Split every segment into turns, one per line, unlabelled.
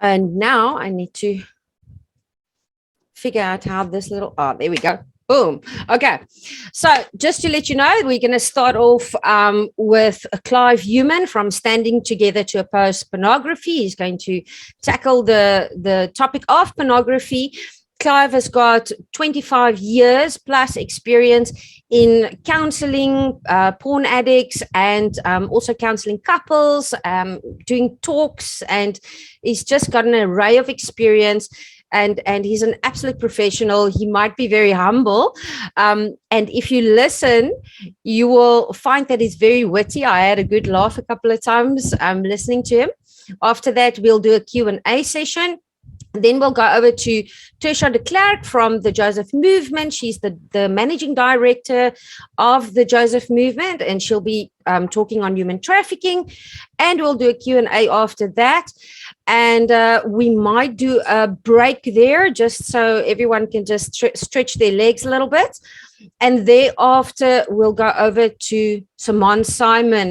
And now I need to figure out how this little, oh, there we go. Boom. Okay. So just to let you know, we're going to start off with Clive from Standing Together to Oppose Pornography. He's going to tackle the topic of pornography. Clive has got 25 years plus experience in counseling porn addicts and also counseling couples, doing talks, and he's just got an array of experience. And he's an absolute professional. He might be very humble. And if you listen, you will find that he's very witty. I had a good laugh a couple of times listening to him. After that, we'll do a Q&A session. Then we'll go over to Tershia Klerk from the Joseph Movement. She's the managing director of the Joseph Movement, and she'll be talking on human trafficking. And we'll do a Q&A after that. And we might do a break there just so everyone can just stretch their legs a little bit. And thereafter, we'll go over to Simone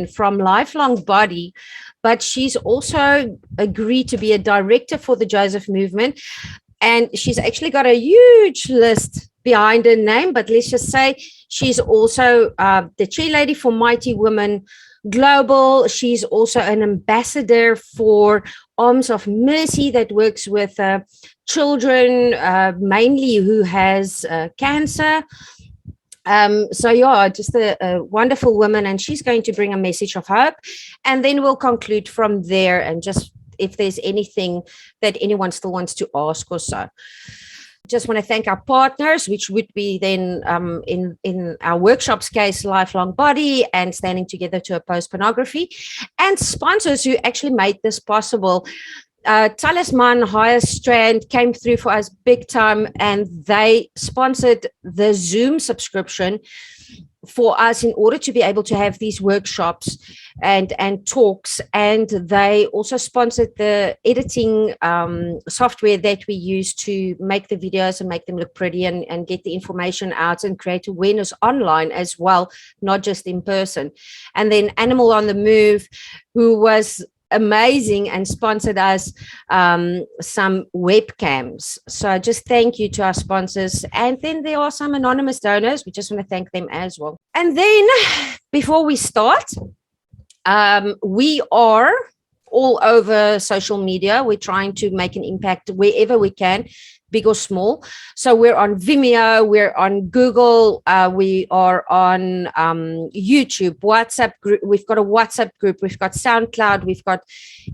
from Lifelong Body. But she's also agreed to be a director for the Joseph Movement. And she's actually got a huge list behind her name. But let's just say she's also the chair lady for Mighty Women Global. She's also an ambassador for Arms of Mercy that works with children, mainly who has cancer. So yeah, just a wonderful woman, and she's going to bring a message of hope, and then we'll conclude from there, and just if there's anything that anyone still wants to ask or so. Just want to thank our partners, which would be then in our workshops case, Lifelong Body and Standing Together to Oppose Pornography, and sponsors who actually made this possible. Talisman Higher Strand came through for us big time, and they sponsored the Zoom subscription for us in order to be able to have these workshops and talks. And they also sponsored the editing software that we use to make the videos and make them look pretty and get the information out and create awareness online as well, not just in person. And then Animal on the Move, who was amazing and sponsored us some webcams. So just thank you to our sponsors. And then there are some anonymous donors. We just want to thank them as well. And then before we start, we are all over social media. We're trying to make an impact wherever we can, big or small. So we're on Vimeo, we're on Google, we are on YouTube, WhatsApp group. We've got a WhatsApp group, we've got SoundCloud, we've got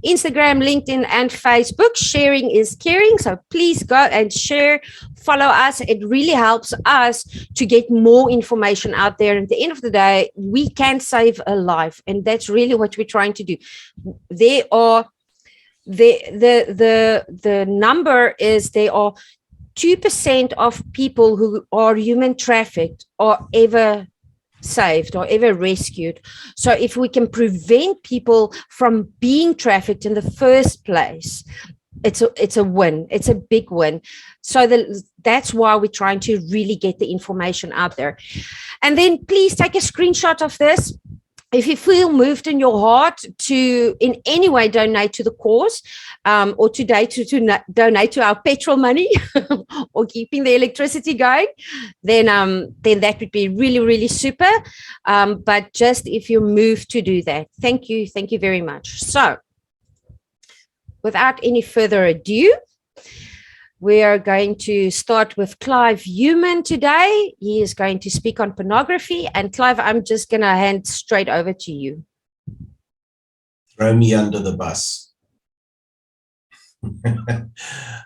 Instagram, LinkedIn, and Facebook. Sharing is caring. So please go and share, follow us. It really helps us to get more information out there. And at the end of the day, we can save a life. And that's really what we're trying to do. There are the number is there are 2% of people who are human trafficked are ever saved or ever rescued. So if we can prevent people from being trafficked in the first place, it's a win. It's a big win. So that's why we're trying to really get the information out there. And then please take a screenshot of this. If you feel moved in your heart to in any way donate to the cause, or today to donate to our petrol money or keeping the electricity going, then that would be really, really super. But just if you're moved to do that, thank you very much. So without any further ado, we are going to start with Clive today. He is going to speak on pornography. And Clive, I'm just going to hand straight over to you.
Throw me under the bus.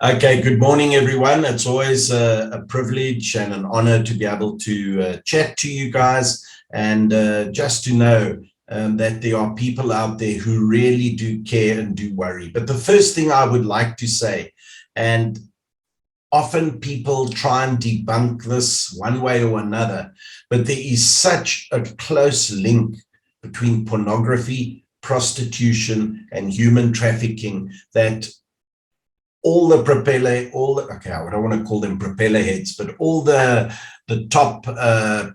Okay, good morning, everyone. It's always a privilege and an honor to be able to chat to you guys, and just to know that there are people out there who really do care and do worry. But the first thing I would like to say, and often people try and debunk this one way or another, but there is such a close link between pornography, prostitution, and human trafficking that all the okay, I don't want to call them propeller heads, but all the top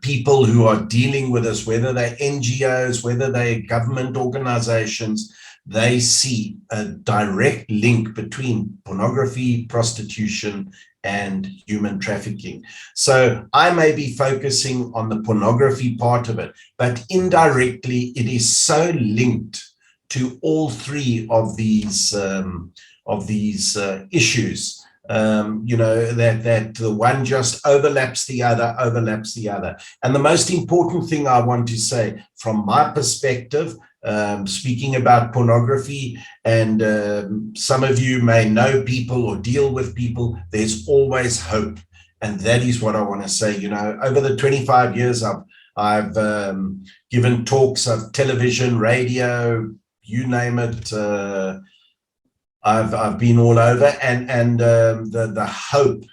people who are dealing with this, whether they're NGOs, whether they're government organizations, they see a direct link between pornography, prostitution, and human trafficking. So I may be focusing on the pornography part of it, but indirectly it is so linked to all three of these issues. That the one just overlaps the other. And the most important thing I want to say from my perspective, speaking about pornography, and some of you may know people or deal with people, there's always hope. And that is what I want to say. Over the 25 years I've given talks of television, radio, you name it. I've been all over, and the hope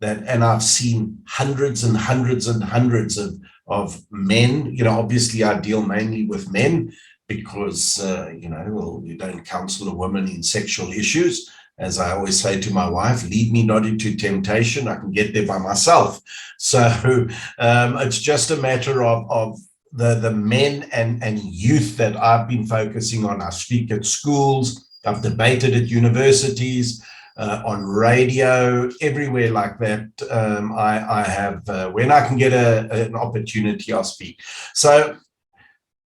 that, and I've seen hundreds and hundreds and hundreds of men. Obviously I deal mainly with men because you don't counsel a woman in sexual issues. As I always say to my wife, lead me not into temptation, I can get there by myself. So it's just a matter of the men and youth that I've been focusing on. I speak at schools, I've debated at universities, on radio, everywhere like that. I have, when I can get an opportunity, I'll speak. So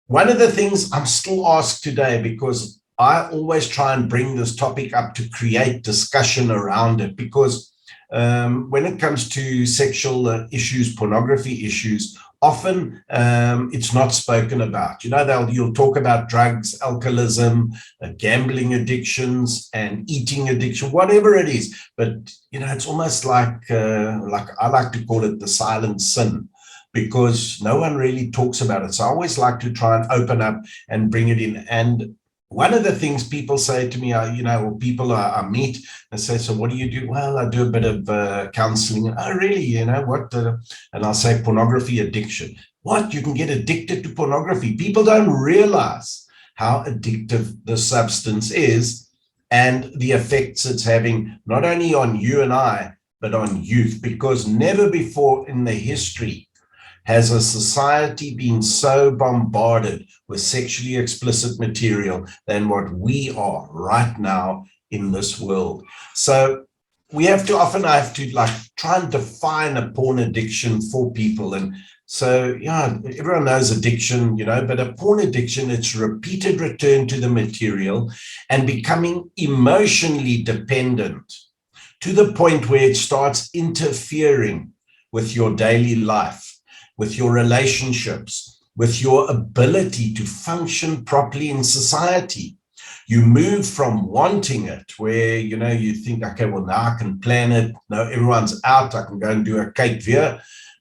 one of the things I'm still asked today, because I always try and bring this topic up to create discussion around it, because when it comes to sexual issues, pornography issues, often it's not spoken about. You'll talk about drugs, alcoholism, gambling addictions, and eating addiction, whatever it is. But it's almost like I like to call it the silent sin, because no one really talks about it. So I always like to try and open up and bring it in. And one of the things people say to me, or people I meet, and say, so what do you do? Well, I do a bit of counseling. Oh, really? What? And I'll say pornography addiction. What? You can get addicted to pornography. People don't realize how addictive the substance is and the effects it's having, not only on you and I, but on youth, because never before in the history has a society been so bombarded with sexually explicit material than what we are right now in this world. So I have to try and define a porn addiction for people. And so, everyone knows addiction, but a porn addiction, it's repeated return to the material and becoming emotionally dependent to the point where it starts interfering with your daily life, with your relationships, with your ability to function properly in society. You move from wanting it, where, you think, okay, well, now I can plan it. No, everyone's out. I can go and do a cake here.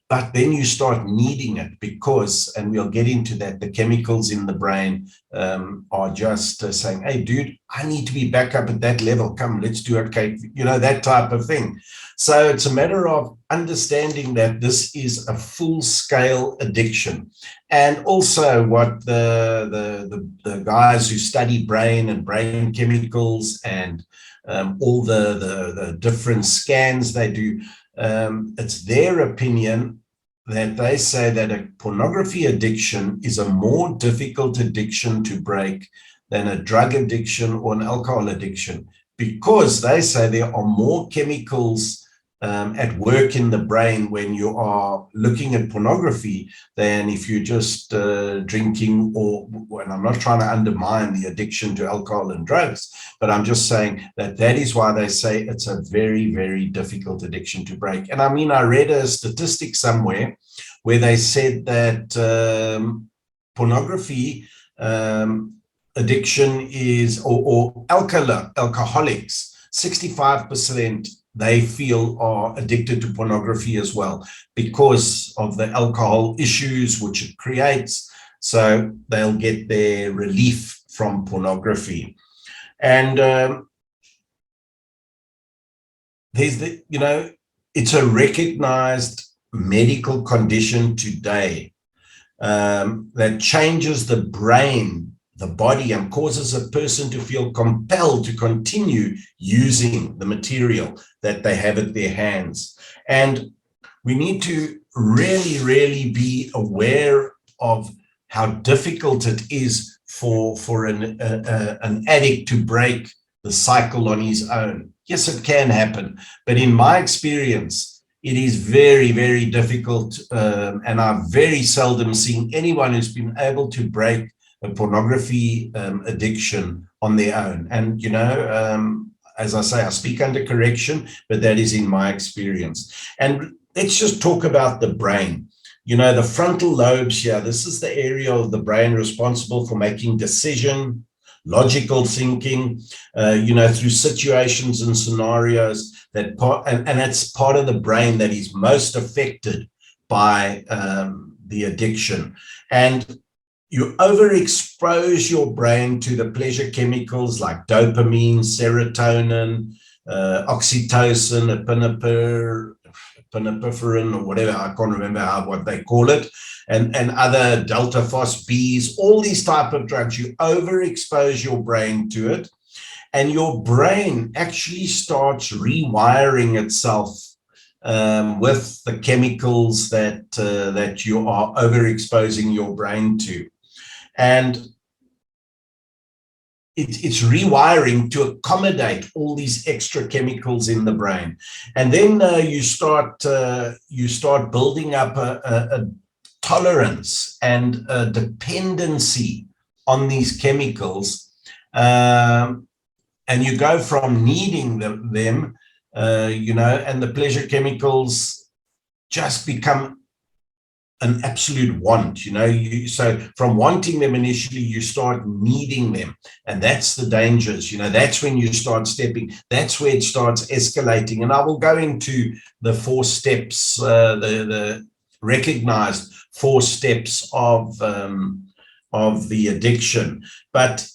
But then you start needing it because, and we'll get into that, the chemicals in the brain are just saying, hey, dude, I need to be back up at that level. Come, let's do a cake, that type of thing. So it's a matter of understanding that this is a full-scale addiction. And also what the guys who study brain and brain chemicals and all the different scans they do, it's their opinion that they say that a pornography addiction is a more difficult addiction to break than a drug addiction or an alcohol addiction, because they say there are more chemicals at work in the brain when you are looking at pornography than if you're just drinking, and I'm not trying to undermine the addiction to alcohol and drugs, but I'm just saying that is why they say it's a very, very difficult addiction to break. And I mean, I read a statistic somewhere where they said that pornography addiction is, or alcoholics, 65% they feel are addicted to pornography as well because of the alcohol issues which it creates. So they'll get their relief from pornography. And it's a recognized medical condition today that changes the brain, the body, and causes a person to feel compelled to continue using the material that they have at their hands. And we need to really, really be aware of how difficult it is for an addict to break the cycle on his own. Yes, it can happen, but in my experience, it is very, very difficult, and I've very seldom seen anyone who's been able to break a pornography addiction on their own. And, you know, as I say, I speak under correction, but that is in my experience. And let's just talk about the brain. You know, the frontal lobes here, this is the area of the brain responsible for making decision, logical thinking, you know, through situations and scenarios that and it's part of the brain that is most affected by the addiction. And you overexpose your brain to the pleasure chemicals like dopamine, serotonin, oxytocin, epinephrine, or whatever, I can't remember what they call it, and other delta phos-Bs, all these type of drugs. You overexpose your brain to it, and your brain actually starts rewiring itself with the chemicals that you are overexposing your brain to. And it's rewiring to accommodate all these extra chemicals in the brain. And then you start building up a tolerance and a dependency on these chemicals. And you go from needing them, you know, and the pleasure chemicals just become an absolute want, you know. So from wanting them initially, you start needing them, and that's the dangers, you know. That's when you start stepping, that's where it starts escalating. And I will go into the 4 steps, the recognized 4 steps of the addiction. But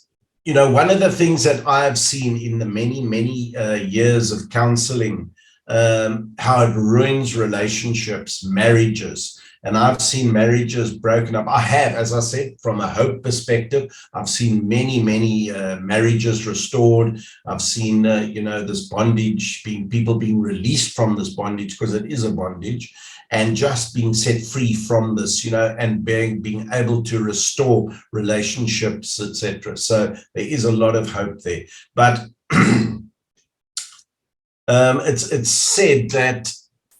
you know, one of the things that I have seen in the many years of counseling, how it ruins relationships, marriages. And I've seen marriages broken up. I have, as I said, from a hope perspective, I've seen many marriages restored. I've seen, you know, this bondage, people being released from this bondage, because it is a bondage, and just being set free from this, you know, and being able to restore relationships, etc. So there is a lot of hope there. But it's said that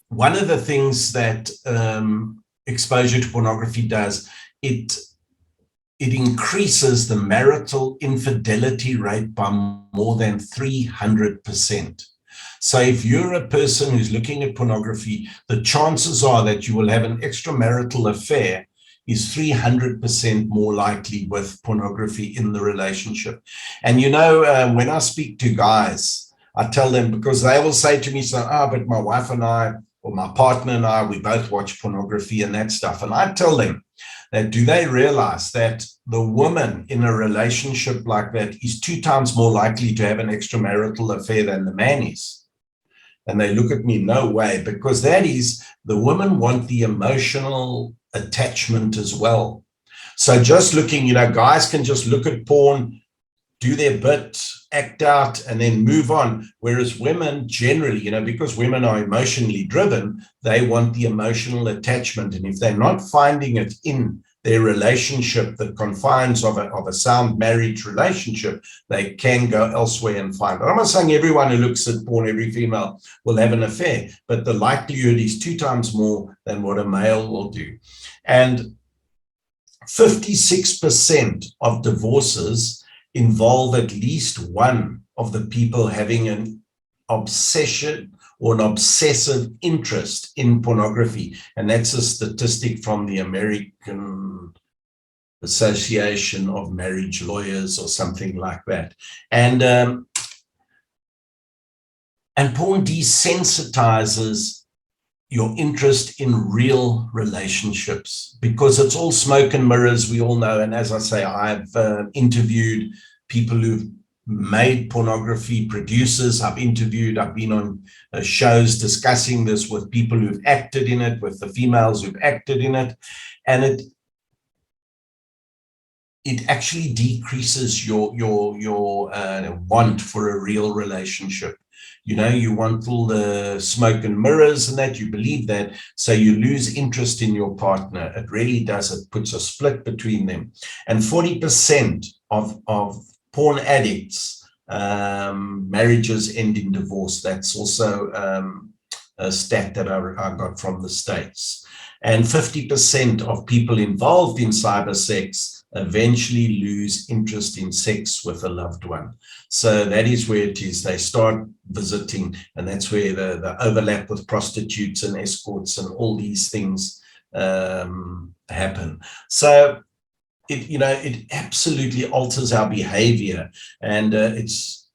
one of the things that exposure to pornography does, it increases the marital infidelity rate by more than 300%. So if you're a person who's looking at pornography, the chances are that you will have an extramarital affair is 300% more likely with pornography in the relationship. And you know, when I speak to guys, I tell them, because they will say to me, so, but my wife and I, or my partner and I, we both watch pornography and that stuff. And I tell them that, do they realize that the woman in a relationship like that is 2 times more likely to have an extramarital affair than the man is? And they look at me, no way, because that is, the women want the emotional attachment as well. So just looking, you know, guys can just look at porn, do their bit, act out, and then move on. Whereas women generally, you know, because women are emotionally driven, they want the emotional attachment. And if they're not finding it in their relationship, the confines of a sound marriage relationship, they can go elsewhere and find it. I'm not saying everyone who looks at porn, every female, will have an affair, but the likelihood is 2 times more than what a male will do. And 56% of divorces involve at least one of the people having an obsession or an obsessive interest in pornography. And that's a statistic from the American Association of Marriage Lawyers or something like that. And porn desensitizes your interest in real relationships, because it's all smoke and mirrors, we all know. And as I say, I've interviewed people who've made pornography, producers. I've been on shows discussing this with people who've acted in it, with the females who've acted in it. And it actually decreases your want for a real relationship. You know, you want all the smoke and mirrors and that, you believe that, so you lose interest in your partner. It really does. It puts a split between them. And 40% of porn addicts, marriages end in divorce. That's also a stat that I got from the States. And 50% of people involved in cyber sex eventually lose interest in sex with a loved one. So that is where it is. They start visiting, and that's where the overlap with prostitutes and escorts and all these things happen. So it absolutely alters our behavior, and it's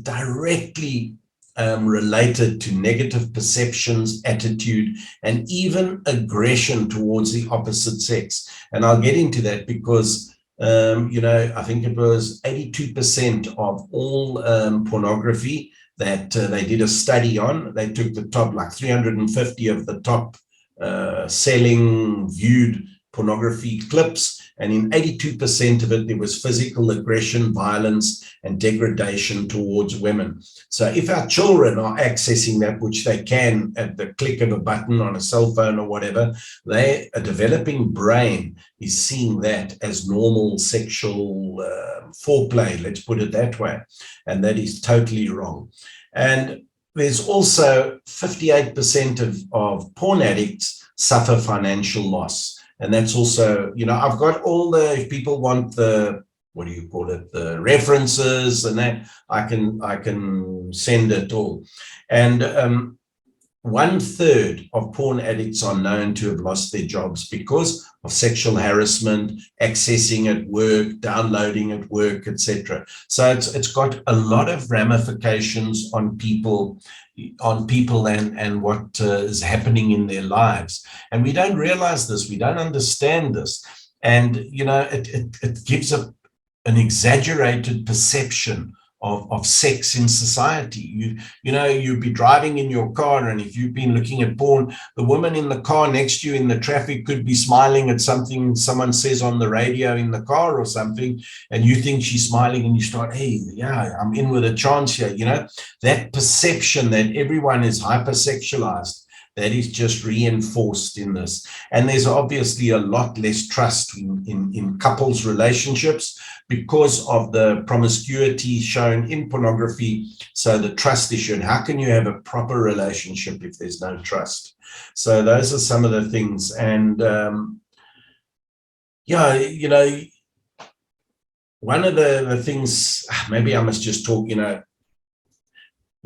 directly related to negative perceptions, attitude, and even aggression towards the opposite sex. And I'll get into that because, I think it was 82% of all pornography that they did a study on. They took the top, like 350 of the top selling, viewed pornography clips, and in 82% of it, there was physical aggression, violence, and degradation towards women. So if our children are accessing that, which they can at the click of a button on a cell phone or whatever, a developing brain is seeing that as normal sexual foreplay, let's put it that way. And that is totally wrong. And there's also 58% of porn addicts suffer financial loss. And that's also, I've got all if people want the, what do you call it, the references and that, I can send it all. And 1/3 of porn addicts are known to have lost their jobs because of sexual harassment, accessing at work, downloading at work, etc. So it's got a lot of ramifications on people and what is happening in their lives. And we don't realize this, we don't understand this. And, it gives an exaggerated perception of sex in society. You'd be driving in your car, and if you've been looking at porn, the woman in the car next to you in the traffic could be smiling at something someone says on the radio in the car or something, and you think she's smiling, and you start, hey, yeah, I'm in with a chance here. That perception that everyone is hypersexualized, that is just reinforced in this. And there's obviously a lot less trust in couples' relationships because of the promiscuity shown in pornography. So the trust issue, and how can you have a proper relationship if there's no trust? So those are some of the things. And one of the things, maybe I must just talk,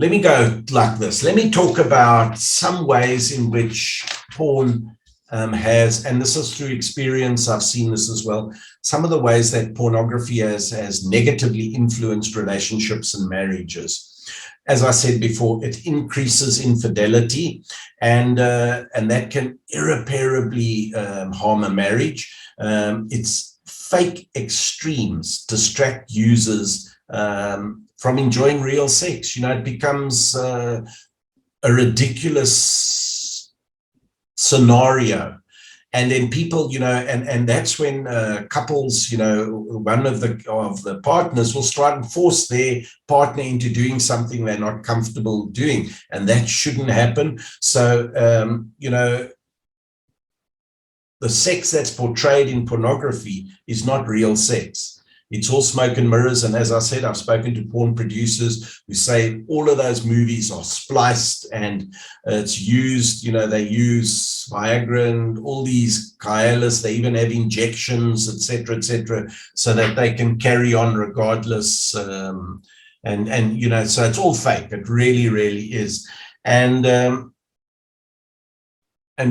let me go like this. Let me talk about some ways in which porn has, and this is through experience, I've seen this as well, some of the ways that pornography has negatively influenced relationships and marriages. As I said before, it increases infidelity, and that can irreparably harm a marriage. It's fake extremes distract users from enjoying real sex. It becomes a ridiculous scenario. And then people, and that's when couples, one of the partners will try and force their partner into doing something they're not comfortable doing. And that shouldn't happen. So, the sex that's portrayed in pornography is not real sex. It's all smoke and mirrors. And as I said, I've spoken to porn producers who say all of those movies are spliced, and it's used, they use Viagra and all these Cialis. They even have injections, etc., so that they can carry on regardless. So it's all fake. It really, really is. And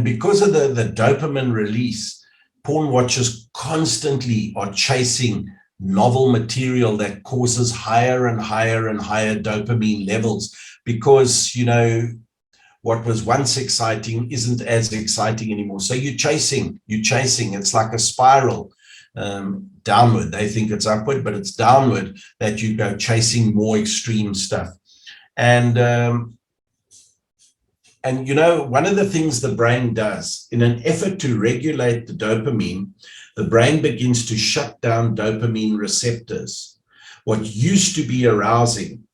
because of the dopamine release, porn watchers constantly are chasing novel material that causes higher and higher and higher dopamine levels, because what was once exciting isn't as exciting anymore. So you're chasing. It's like a spiral downward. They think it's upward, but it's downward, that you go chasing more extreme stuff. And one of the things the brain does in an effort to regulate the dopamine, the brain begins to shut down dopamine receptors. What used to be arousing,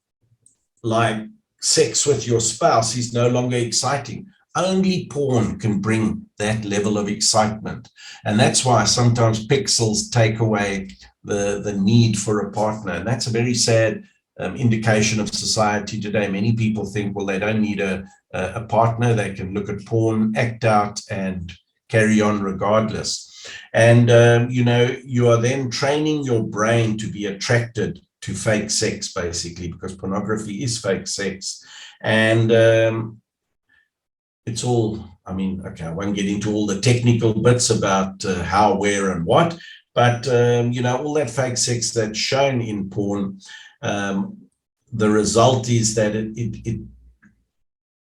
like sex with your spouse, is no longer exciting. Only porn can bring that level of excitement. And that's why sometimes pixels take away the need for a partner. And that's a very sad indication of society today. Many people think, well, they don't need a partner. They can look at porn, act out, and carry on regardless. And, you are then training your brain to be attracted to fake sex, basically, because pornography is fake sex. And it's all, okay, I won't get into all the technical bits about how, where, and what, but, all that fake sex that's shown in porn, the result is that it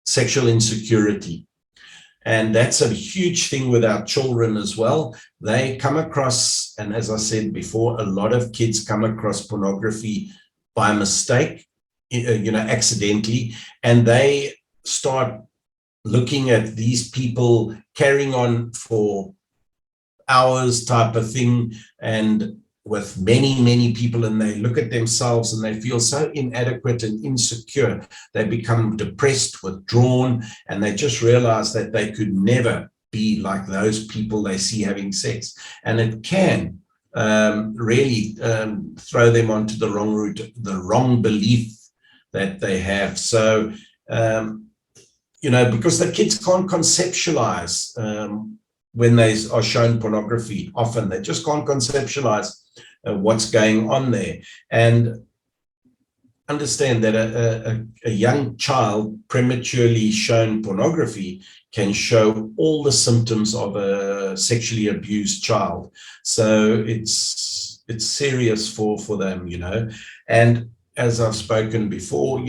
sexual insecurity. And that's a huge thing with our children as well. They come across, and as I said before, a lot of kids come across pornography by mistake, accidentally, and they start looking at these people carrying on for hours type of thing, and with many, many people, and they look at themselves and they feel so inadequate and insecure. They become depressed, withdrawn, and they just realize that they could never be like those people they see having sex. And it can really throw them onto the wrong route, the wrong belief that they have. So, because the kids can't conceptualize when they are shown pornography, often they just can't conceptualize what's going on there. And understand that a young child prematurely shown pornography can show all the symptoms of a sexually abused child. So it's serious for them, And as I've spoken before,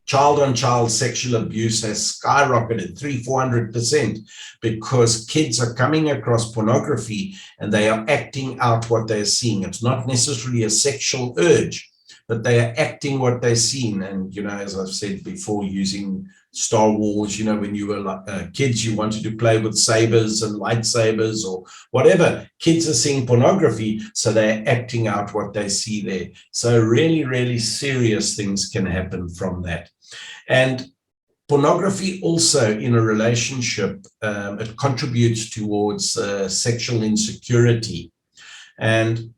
child-on-child sexual abuse has skyrocketed 300-400% because kids are coming across pornography and they are acting out what they're seeing. It's not necessarily a sexual urge, but they are acting what they're seeing. And, as I've said before, using Star Wars, when you were kids, you wanted to play with sabers and lightsabers or whatever. Kids are seeing pornography, so they're acting out what they see there. So really, really serious things can happen from that. And pornography also in a relationship, it contributes towards sexual insecurity. And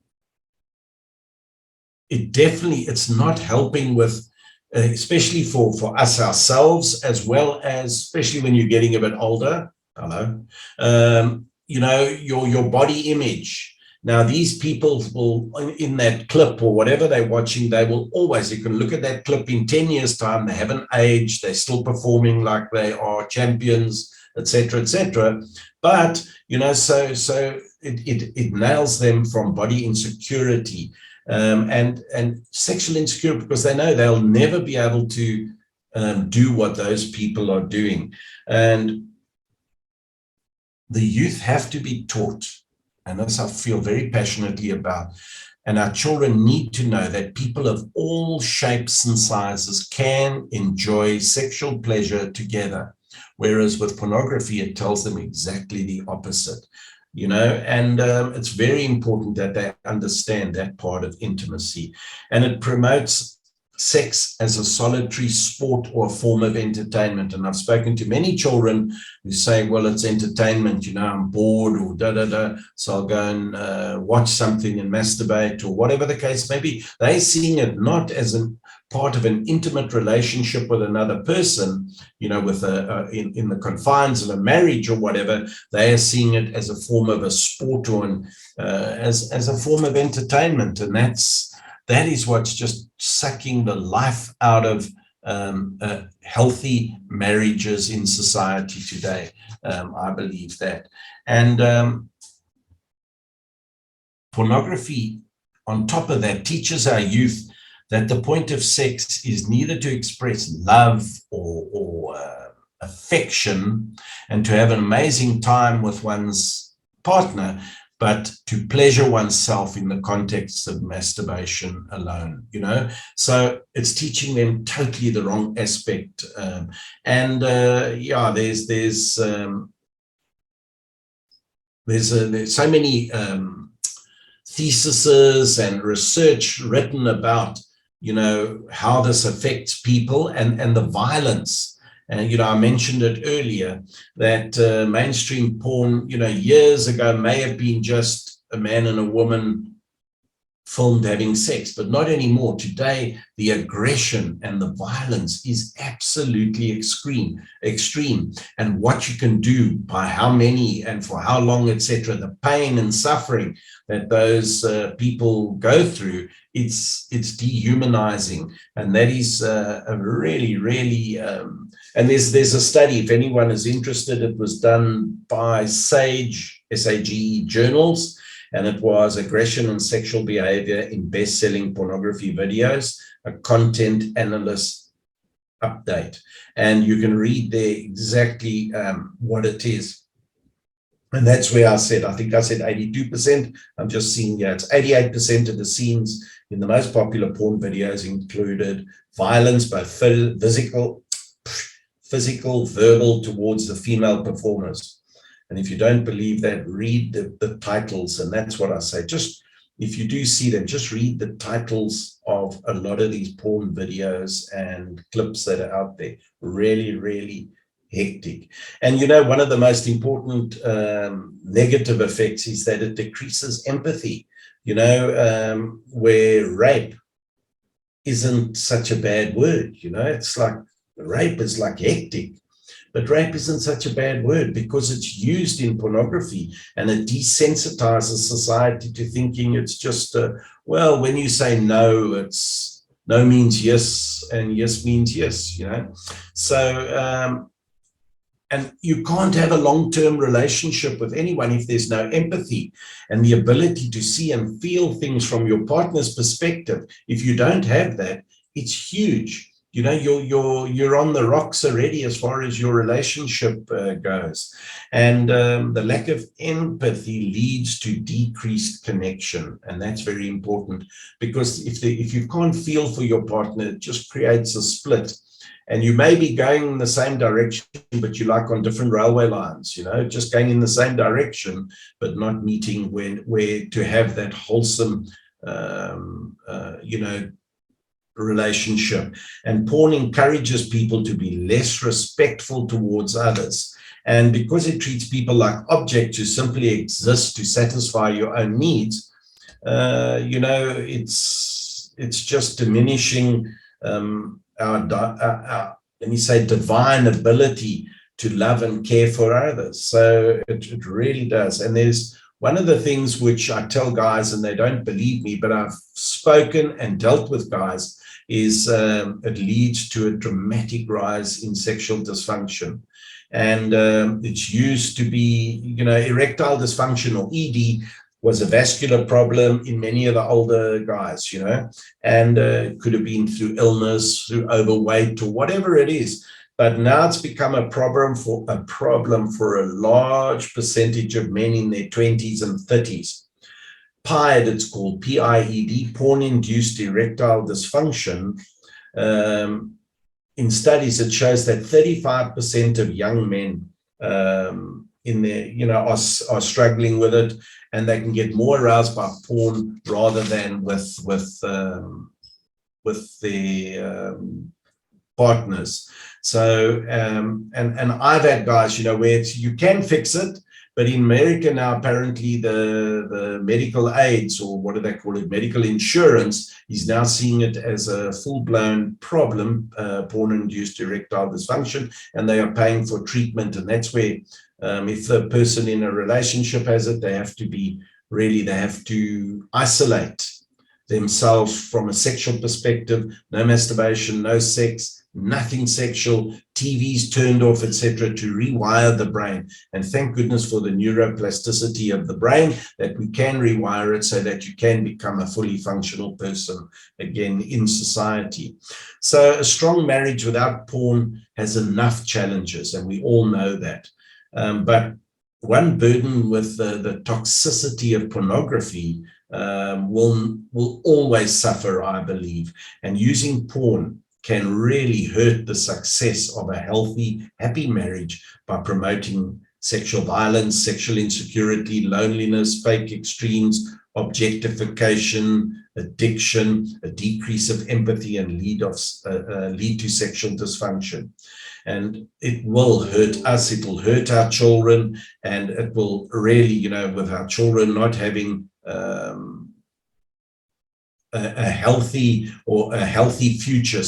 it's not helping with, especially for us ourselves, as well as, especially when you're getting a bit older, your body image. Now, these people will, in that clip or whatever they're watching, they will always, you can look at that clip in 10 years' time, they haven't aged, they're still performing like they are champions, etc., etc. But, so it nails them from body insecurity and sexual insecurity, because they know they'll never be able to do what those people are doing. And the youth have to be taught, and this I feel very passionately about, and our children need to know that people of all shapes and sizes can enjoy sexual pleasure together, whereas with pornography, it tells them exactly the opposite, and it's very important that they understand that part of intimacy, and it promotes sex as a solitary sport or a form of entertainment. And I've spoken to many children who say, well, it's entertainment, I'm bored or so I'll go and watch something and masturbate or whatever the case may be. They're seeing it not as a part of an intimate relationship with another person, with in the confines of a marriage or whatever. They are seeing it as a form of a sport or as a form of entertainment. And that is what's just sucking the life out of healthy marriages in society today. I believe that. And pornography, on top of that, teaches our youth that the point of sex is neither to express love or affection and to have an amazing time with one's partner, but to pleasure oneself in the context of masturbation alone, So it's teaching them totally the wrong aspect. There's there's so many theses and research written about, you know, how this affects people and the violence. And, you know, I mentioned it earlier that mainstream porn, you know, years ago may have been just a man and a woman filmed having sex, but not anymore. Today, the aggression and the violence is absolutely extreme. And what you can do, by how many and for how long, etc., the pain and suffering that those people go through, it's dehumanizing. And that is a really, really, and there's a study, if anyone is interested, it was done by SAGE, S-A-G-E journals, and it was aggression and sexual behavior in best-selling pornography videos, a content analyst update. And you can read there exactly what it is. And that's where I said 82%. I'm just seeing here, it's 88% of the scenes in the most popular porn videos included violence, both physical, verbal, towards the female performers. And if you don't believe that, read the titles. And that's what I say. Just, if you do see them, just read the titles of a lot of these porn videos and clips that are out there. Really, really hectic. And, you know, one of the most important negative effects is that it decreases empathy, you know, where rape isn't such a bad word. You know, it's like rape is like hectic. But rape isn't such a bad word because it's used in pornography, and it desensitizes society to thinking it's just, well, when you say no, it's no means yes, and yes means yes, you know. So, and you can't have a long-term relationship with anyone if there's no empathy and the ability to see and feel things from your partner's perspective. If you don't have that, it's huge. You know, you're on the rocks already as far as your relationship goes. And the lack of empathy leads to decreased connection. And that's very important, because if you can't feel for your partner, it just creates a split. And you may be going in the same direction, but you're like on different railway lines, you know, just going in the same direction, but not meeting where to have that wholesome, you know, relationship. And porn encourages people to be less respectful towards others. And because it treats people like objects who simply exist to satisfy your own needs, you know, it's just diminishing our, let me say, divine ability to love and care for others. So it really does. And there's one of the things which I tell guys, and they don't believe me, but I've spoken and dealt with guys, is it leads to a dramatic rise in sexual dysfunction. And it's used to be, you know, erectile dysfunction, or ED, was a vascular problem in many of the older guys, you know, and it could have been through illness, through overweight, or whatever it is. But now it's become a problem for a large percentage of men in their 20s and 30s. PIED, it's called, PIED, porn-induced erectile dysfunction. In studies, it shows that 35% of young men in their, you know, are struggling with it, and they can get more aroused by porn rather than with their partners. So, and I've had guys, you know, where you can fix it. But in America now, apparently the medical aids, or what do they call it, medical insurance, is now seeing it as a full-blown problem, porn-induced erectile dysfunction, and they are paying for treatment. And that's where, if the person in a relationship has it, they have to isolate themselves from a sexual perspective. No masturbation, no sex, nothing sexual, TVs turned off, etc., to rewire the brain. And thank goodness for the neuroplasticity of the brain, that we can rewire it so that you can become a fully functional person again in society. So a strong marriage without porn has enough challenges, and we all know that. But one burden with the toxicity of pornography will always suffer, I believe. And using porn can really hurt the success of a healthy, happy marriage by promoting sexual violence, sexual insecurity, loneliness, fake extremes, objectification, addiction, a decrease of empathy, and lead to sexual dysfunction. And it will hurt us, it will hurt our children, and it will really, you know, with our children not having a healthy future,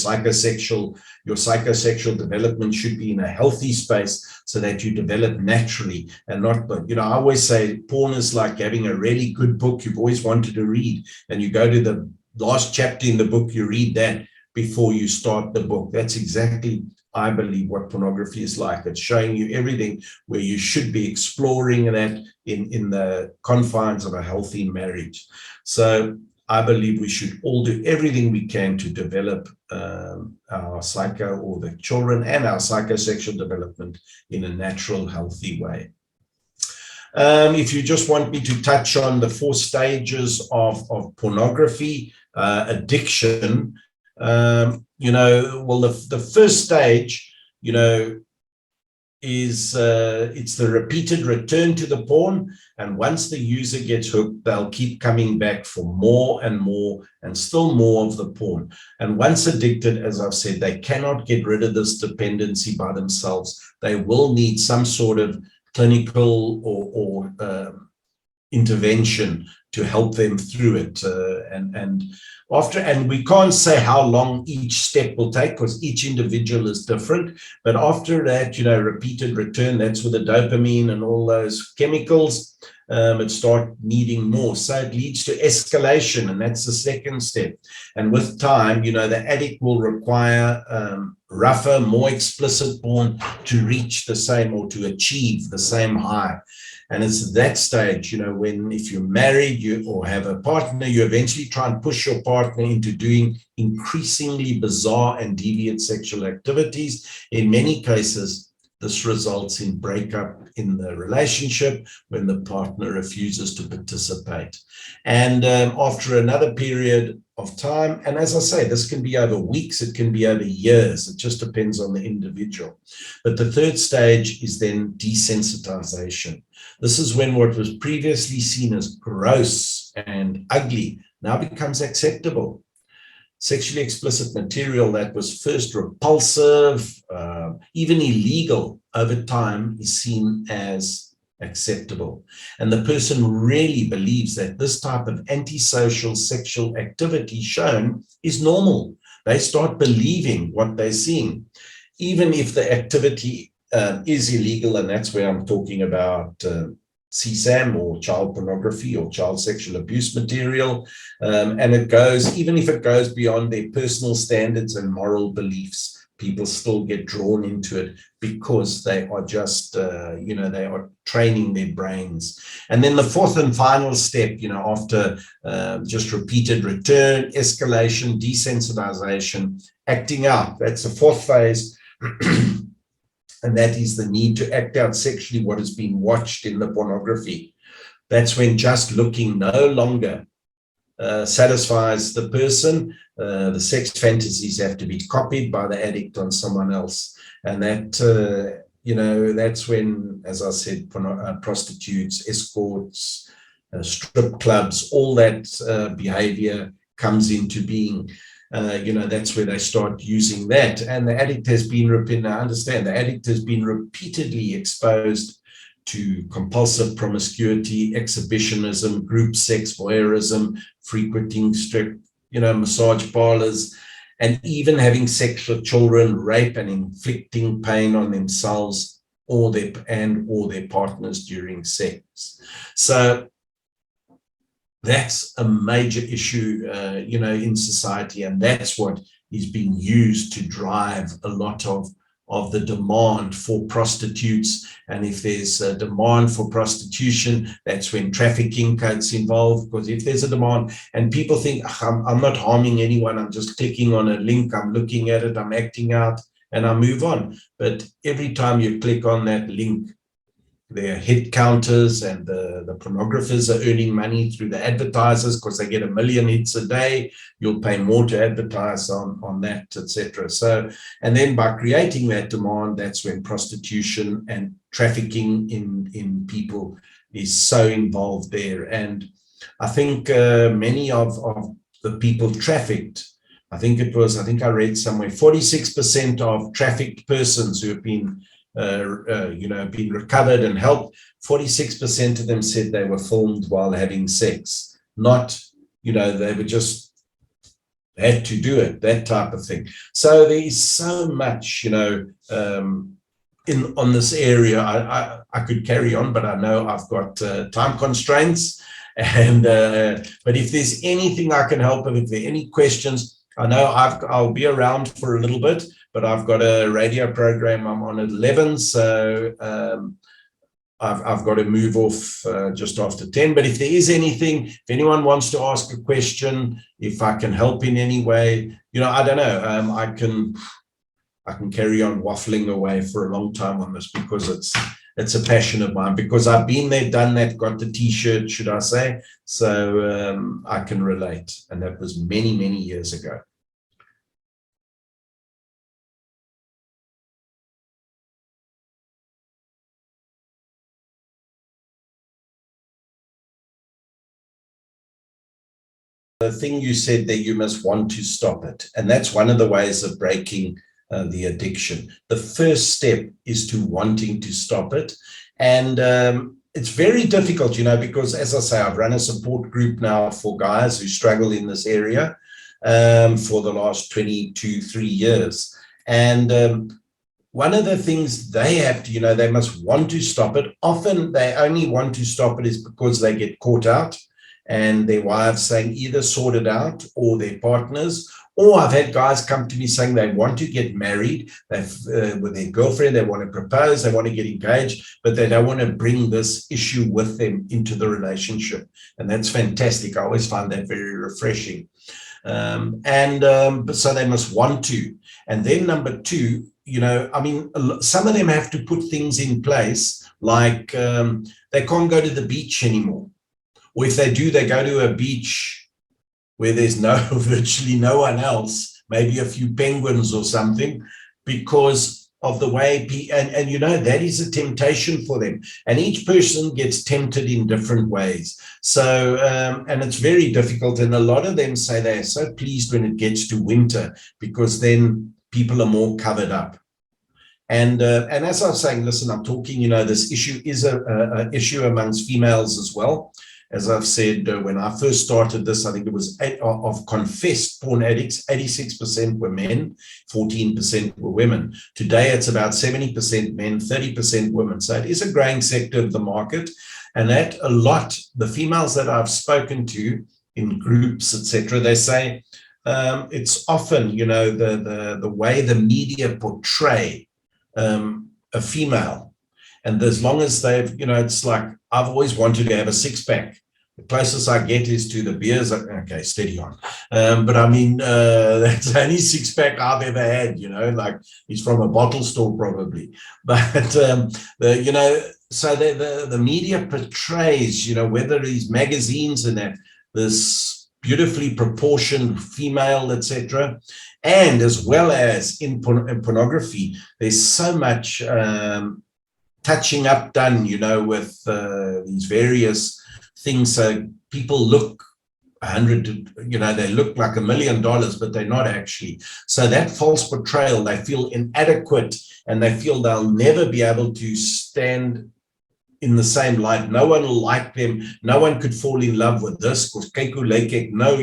your psychosexual development should be in a healthy space so that you develop naturally and not, you know, I always say porn is like having a really good book you've always wanted to read, and you go to the last chapter in the book, you read that before you start the book. That's exactly, I believe, what pornography is like. It's showing you everything where you should be exploring that in the confines of a healthy marriage. So I believe we should all do everything we can to develop our psycho, or the children, and our psychosexual development in a natural, healthy way. If you just want me to touch on the 4 stages of pornography addiction, you know, well, the first stage, you know, is it's the repeated return to the porn, and once the user gets hooked, they'll keep coming back for more and more and still more of the porn. And once addicted, as I've said, they cannot get rid of this dependency by themselves. They will need some sort of clinical or intervention to help them through it, and we can't say how long each step will take because each individual is different, but after that, you know, repeated return, that's with the dopamine and all those chemicals, it start needing more, so it leads to escalation, and that's the second step. And with time, you know, the addict will require rougher, more explicit porn to reach the same, or to achieve the same high. And it's that stage, you know, when, if you're married or have a partner, you eventually try and push your partner into doing increasingly bizarre and deviant sexual activities. In many cases, this results in breakup in the relationship when the partner refuses to participate. And after another period of time, and as I say, this can be over weeks, it can be over years, it just depends on the individual. But the third stage is then desensitization. This is when what was previously seen as gross and ugly now becomes acceptable. Sexually explicit material that was first repulsive, even illegal, over time is seen as acceptable. And the person really believes that this type of antisocial sexual activity shown is normal. They start believing what they're seeing, even if the activity is illegal, and that's where I'm talking about CSAM, or child pornography, or child sexual abuse material, and it goes, even if it goes beyond their personal standards and moral beliefs, people still get drawn into it because they are just, you know, they are training their brains. And then the fourth and final step, you know, after just repeated return, escalation, desensitization, acting out, that's the fourth phase. And that is the need to act out sexually what is being watched in the pornography. That's when just looking no longer satisfies the person. The sex fantasies have to be copied by the addict on someone else. And that, you know, that's when, as I said, prostitutes, escorts, strip clubs, all that behavior comes into being. You know, that's where they start using that. And the addict has been, now understand, the addict has been repeatedly exposed to compulsive promiscuity, exhibitionism, group sex, voyeurism, frequenting strip, you know, massage parlors, and even having sex with children, rape, and inflicting pain on themselves or their partners during sex. So that's a major issue, you know, in society, and that's what is being used to drive a lot of the demand for prostitutes. And if there's a demand for prostitution, that's when trafficking gets involved, because if there's a demand and people think, I'm not harming anyone, I'm just clicking on a link, I'm looking at it, I'm acting out, and I move on. But every time you click on that link, there are hit counters, and the pornographers are earning money through the advertisers because they get 1 million hits a day. You'll pay more to advertise on that, etc. So, and then by creating that demand, that's when prostitution and trafficking in people is so involved there. And I think many of the people trafficked, I think I read somewhere 46% of trafficked persons who have been been recovered and helped, 46% of them said they were filmed while having sex, not, they were just had to do it, that type of thing. So there is so much, on this area. I could carry on, but I know I've got time constraints. And but if there's anything I can help with, if there are any questions, I know I'll be around for a little bit, but I've got a radio program I'm on at 11, so I've got to move off just after 10. But if there is anything, if anyone wants to ask a question, if I can help in any way, I don't know, I can carry on waffling away for a long time on this, because it's a passion of mine, because I've been there, done that, got the t-shirt, should I say, so I can relate. And that was many, many years ago. The thing you said there, you must want to stop it. And that's one of the ways of breaking the addiction. The first step is to wanting to stop it. And it's very difficult, because, as I say, I've run a support group now for guys who struggle in this area for the last 23 years. And one of the things they have to, they must want to stop it. Often they only want to stop it is because they get caught out, and their wives saying either sort it out, or their partners. Or I've had guys come to me saying they want to get married, with their girlfriend, they want to propose, they want to get engaged, but they don't want to bring this issue with them into the relationship. And that's fantastic. I always find that very refreshing. But so they must want to. And then number two, some of them have to put things in place, like they can't go to the beach anymore. Or if they do, they go to a beach where there's virtually no one else, maybe a few penguins or something, because of the way, that is a temptation for them. And each person gets tempted in different ways. So, and it's very difficult. And a lot of them say they're so pleased when it gets to winter, because then people are more covered up. And as I was saying, listen, I'm talking, this issue is a issue amongst females as well. As I've said, when I first started this, I think it was of confessed porn addicts, 86% were men, 14% were women. Today, it's about 70% men, 30% women. So it is a growing sector of the market. And that a lot, the females that I've spoken to in groups, etc., they say it's often, the way the media portray a female. And as long as they've, it's like, I've always wanted to have a six-pack. The closest I get is to the beers. Okay, steady on. But I mean, that's the only six-pack I've ever had, like he's from a bottle store probably. But, so the media portrays, whether these magazines and that, this beautifully proportioned female, etc., and as well as in pornography, there's so much touching up done, with these various things. So people look 100, they look like $1 million, but they're not actually. So that false portrayal, they feel inadequate, and they feel they'll never be able to stand in the same light. No one will like them. No one could fall in love with this, because no,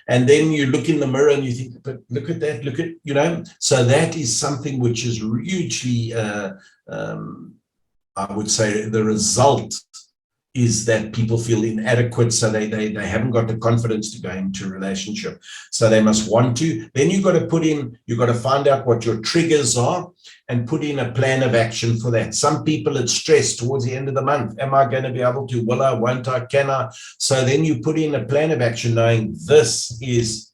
and then you look in the mirror and you think, but look at that, so that is something which is hugely, I would say the result is that people feel inadequate, so they haven't got the confidence to go into a relationship. So they must want to. Then you've got to find out what your triggers are and put in a plan of action for that. Some people, it's stress towards the end of the month. Am I going to be able to? Will I? Won't I? Can I? So then you put in a plan of action, knowing this is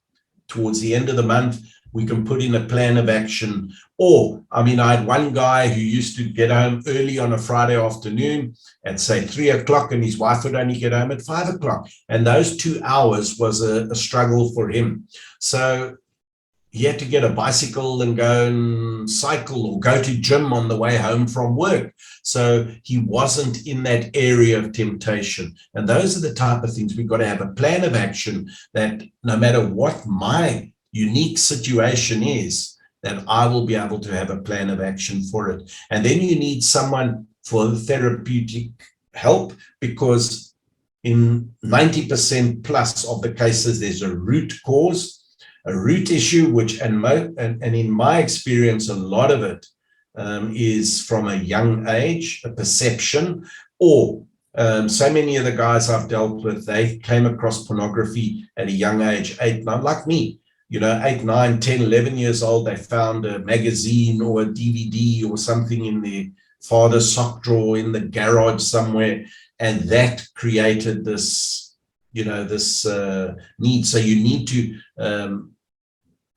towards the end of the month. We can put in a plan of action. Or, I had one guy who used to get home early on a Friday afternoon at, say, 3 o'clock, and his wife would only get home at 5 o'clock. And those 2 hours was a struggle for him. So he had to get a bicycle and go and cycle or go to gym on the way home from work. So he wasn't in that area of temptation. And those are the type of things we've got to have a plan of action, that no matter what my unique situation is, that I will be able to have a plan of action for it. And then you need someone for the therapeutic help, because in 90% plus of the cases, there's a root cause, a root issue, which, and in my experience, a lot of it is from a young age, a perception, or so many of the guys I've dealt with, they came across pornography at a young age, 8, 9, like me, 8, 9, 10, 11 years old. They found a magazine or a DVD or something in their father's sock drawer in the garage somewhere, and that created this this need. So you need to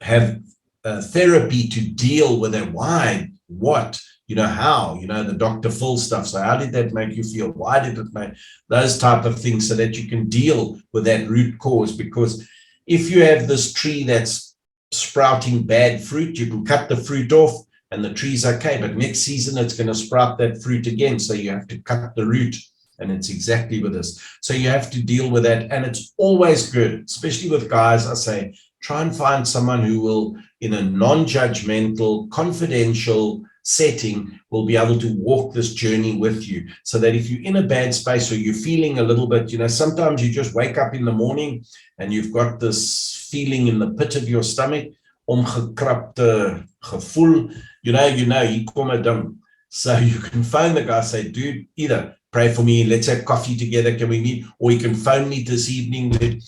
have therapy to deal with it. Why, what, how, the Dr. Phil stuff. So how did that make you feel? Why did it make those type of things, so that you can deal with that root cause? Because if you have this tree that's sprouting bad fruit, you can cut the fruit off and the tree's okay, but next season it's going to sprout that fruit again. So you have to cut the root. And it's exactly with this. So you have to deal with that. And it's always good, especially with guys, I say, try and find someone who will, in a non-judgmental, confidential setting, will be able to walk this journey with you. So that if you're in a bad space or you're feeling a little bit, sometimes you just wake up in the morning and you've got this feeling in the pit of your stomach, omgekrapte gevoel, hier kom 'n ding. So you can phone the guy, say, dude, either pray for me, let's have coffee together, can we meet? Or you can phone me this evening.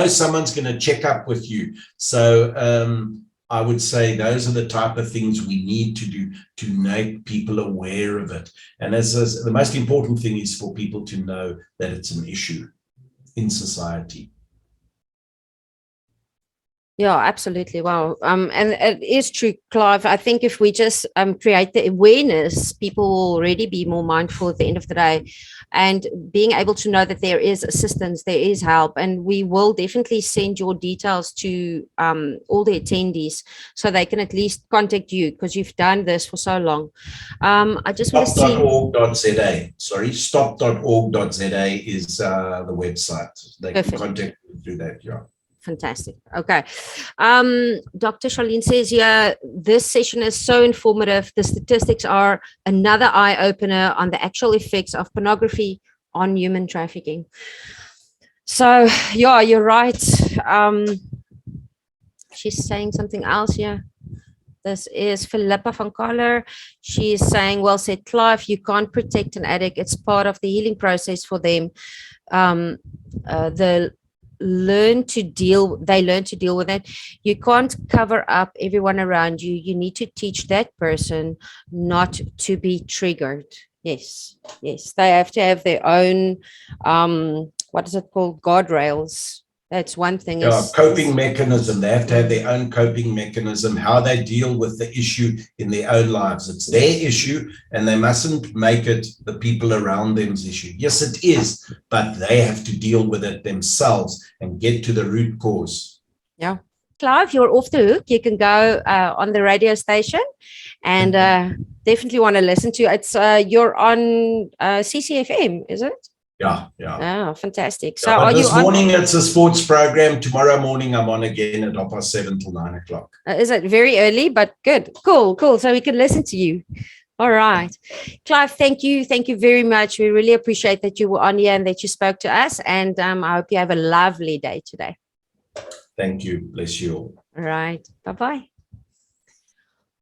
Someone's going to check up with you. So I would say those are the type of things we need to do to make people aware of it. And as the most important thing is for people to know that it's an issue in society.
Yeah, absolutely. Wow. And it is true, Clive. I think if we just create the awareness, people will already be more mindful at the end of the day, and being able to know that there is assistance, there is help, and we will definitely send your details to all the attendees so they can at least contact you, because you've done this for so long. I just want to see.
Stop.org.za. Sorry, stop.org.za is the website. They can contact you through that. Yeah.
Fantastic. Okay. Dr. Charlene says here, this session is so informative. The statistics are another eye-opener on the actual effects of pornography on human trafficking. So, yeah, you're right. She's saying something else here. This is Philippa van Kaller. She is saying, well said, Clive, you can't protect an addict. It's part of the healing process for them. They learn to deal with it. You can't cover up everyone around you. You need to teach that person not to be triggered. Yes, they have to have their own what is it called, guardrails. That's one thing.
Coping mechanism. They have to have their own coping mechanism, how they deal with the issue in their own lives. It's their issue, and they mustn't make it the people around them's issue. Yes, it is, but they have to deal with it themselves and get to the root cause. Yeah.
Clive, you're off the hook. You can go on the radio station and definitely want to listen to it. It's you're on CCFM, is it?
Yeah.
Oh, fantastic.
So are this morning it's a sports program. Tomorrow morning I'm on again at 7:30 till 9 o'clock.
Is it very early, but good. Cool. So we can listen to you. All right. Clive, thank you. Thank you very much. We really appreciate that you were on here and that you spoke to us. And I hope you have a lovely day today.
Thank you. Bless you all.
All right. Bye-bye.